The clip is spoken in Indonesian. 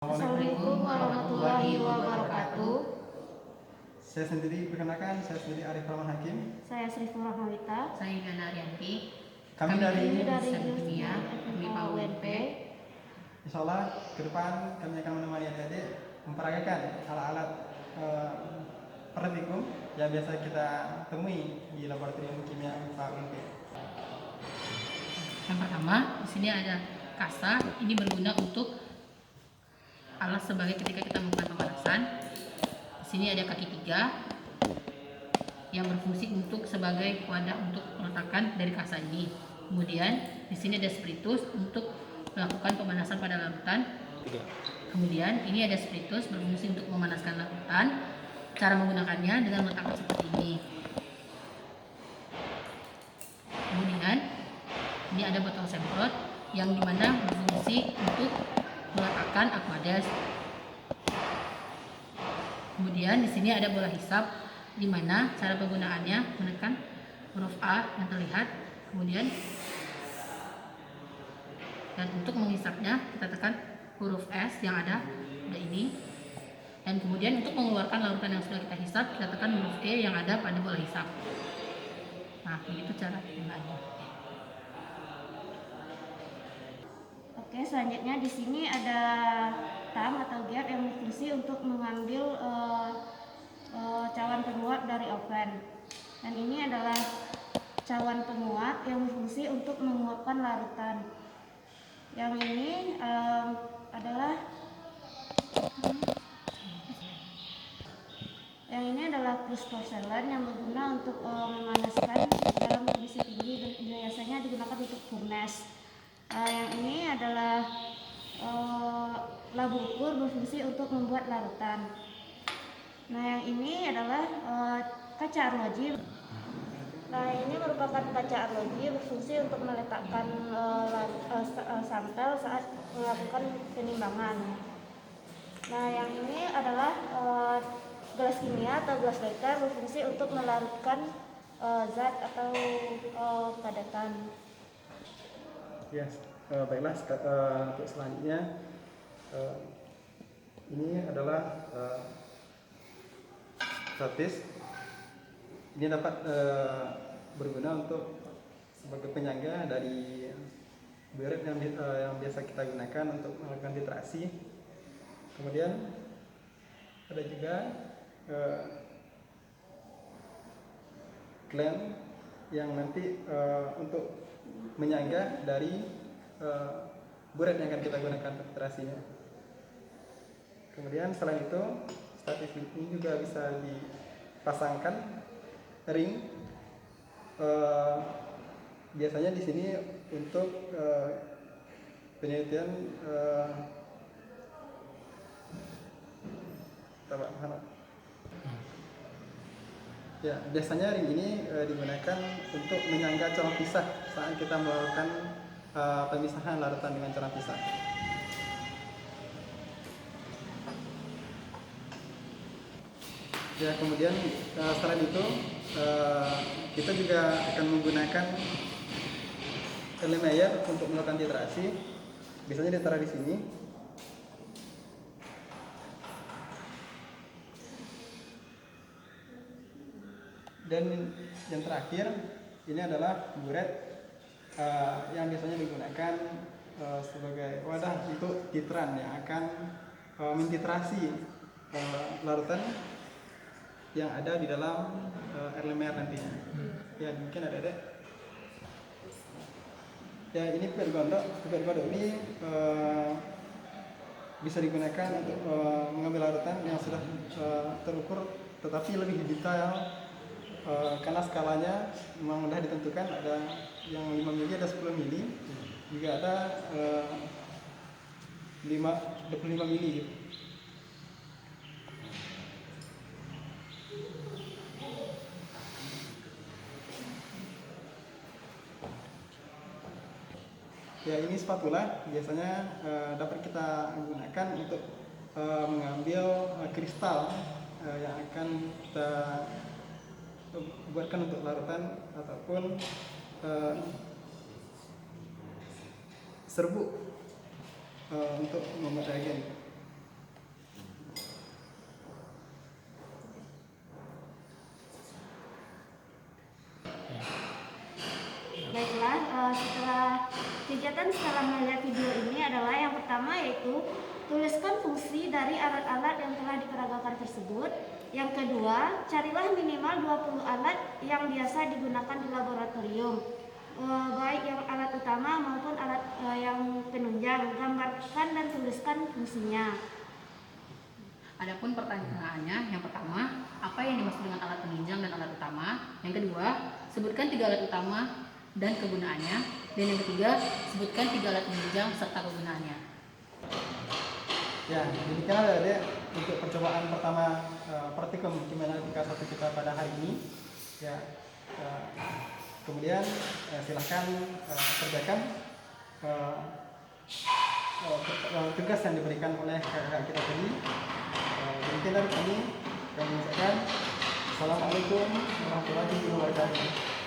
Assalamualaikum warahmatullahi wabarakatuh. Saya sendiri perkenalkan, saya sendiri Arif Rahman Hakim. Saya Sri Furahmawita. Saya Gana Arianti. Kami dari Kimia MIPA UNP. Insya Allah ke depan kami akan menemani adik-adik memperagakan alat-alat praktikum yang biasa kita temui di laboratorium kimia MIPA UNP. Yang pertama, di sini ada kasa. Ini berguna untuk alat sebagai ketika kita melakukan pemanasan. Di sini ada kaki 3 yang berfungsi untuk sebagai wadah untuk meletakkan dari kasa ini. Kemudian di sini ada spiritus untuk melakukan pemanasan pada larutan. Kemudian ini ada spiritus berfungsi untuk memanaskan larutan. Cara menggunakannya dengan meletakkan seperti ini. Kemudian ini ada botol semprot yang dimana berfungsi untuk meletakkan Aquades. Kemudian di sini ada bola hisap, di mana cara penggunaannya menekan huruf A yang terlihat. Kemudian dan untuk menghisapnya kita tekan huruf S yang ada ini. Dan kemudian untuk mengeluarkan larutan yang sudah kita hisap, kita tekan huruf E yang ada pada bola hisap. Nah, begitu cara penggunaannya. Oke, selanjutnya di sini ada tang atau gap yang berfungsi untuk mengambil cawan penguat dari oven. Dan ini adalah cawan penguat yang berfungsi untuk menguapkan larutan. Yang ini adalah krus porselen yang berguna untuk memanaskan dalam kondisi tinggi dan biasanya digunakan untuk furnace. Yang ini adalah labu ukur berfungsi untuk membuat larutan. Nah, yang ini adalah kaca arloji. Nah, ini merupakan kaca arloji berfungsi untuk meletakkan sampel saat melakukan penimbangan. Nah, yang ini adalah gelas kimia atau gelas beker berfungsi untuk melarutkan zat atau padatan. Ya, baiklah. Untuk selanjutnya ini adalah statis. Ini dapat berguna untuk sebagai penyangga dari beret yang biasa kita gunakan untuk melakukan titrasi. Kemudian ada juga klem yang nanti untuk menyangga dari buret yang akan kita gunakan untuk titrasinya. Kemudian selain itu, statis ini juga bisa dipasangkan ring. Biasanya di sini untuk penelitian ya, biasanya ring ini digunakan untuk menyangga corong pisah saat kita melakukan pemisahan larutan dengan corong pisah. Ya, kemudian selain itu kita juga akan menggunakan Erlenmeyer untuk melakukan titrasi. Biasanya ditaruh di sini. Dan yang terakhir ini adalah buret yang biasanya digunakan sebagai wadah untuk titran yang akan mentitrasi larutan yang ada di dalam Erlenmeyer nantinya. Ya, mungkin ada. Ya, ini pipet gondok. Pipet gondok ini bisa digunakan untuk mengambil larutan yang sudah terukur, tetapi lebih detail karena skalanya memang mudah ditentukan. Ada yang 5 mili, ada 10 mili, juga ada 25 mili gitu. Ya, ini spatula biasanya dapat kita gunakan untuk mengambil kristal yang akan kita buatkan untuk larutan ataupun serbuk untuk membuat reagen. setelah melihat video ini adalah yang pertama yaitu tuliskan fungsi dari alat-alat yang telah diperagakan tersebut. Yang kedua, carilah minimal 20 alat yang biasa digunakan di laboratorium, baik yang alat utama maupun alat yang penunjang. Gambarkan dan tuliskan fungsinya. Adapun pertanyaannya, yang pertama, apa yang dimaksud dengan alat penunjang dan alat utama? Yang kedua, sebutkan 3 alat utama dan kegunaannya. Dan yang ketiga, sebutkan 3 alat penunjang serta kegunaannya. Ya, demikianlah Adik untuk percobaan pertama praktikum Kimia-Analitika 1 kita pada hari ini. Ya, kemudian silahkan kerjakan tugas yang diberikan oleh kakak kita tadi. Demikian dari kami ucapkan Assalamualaikum warahmatullahi wabarakatuh.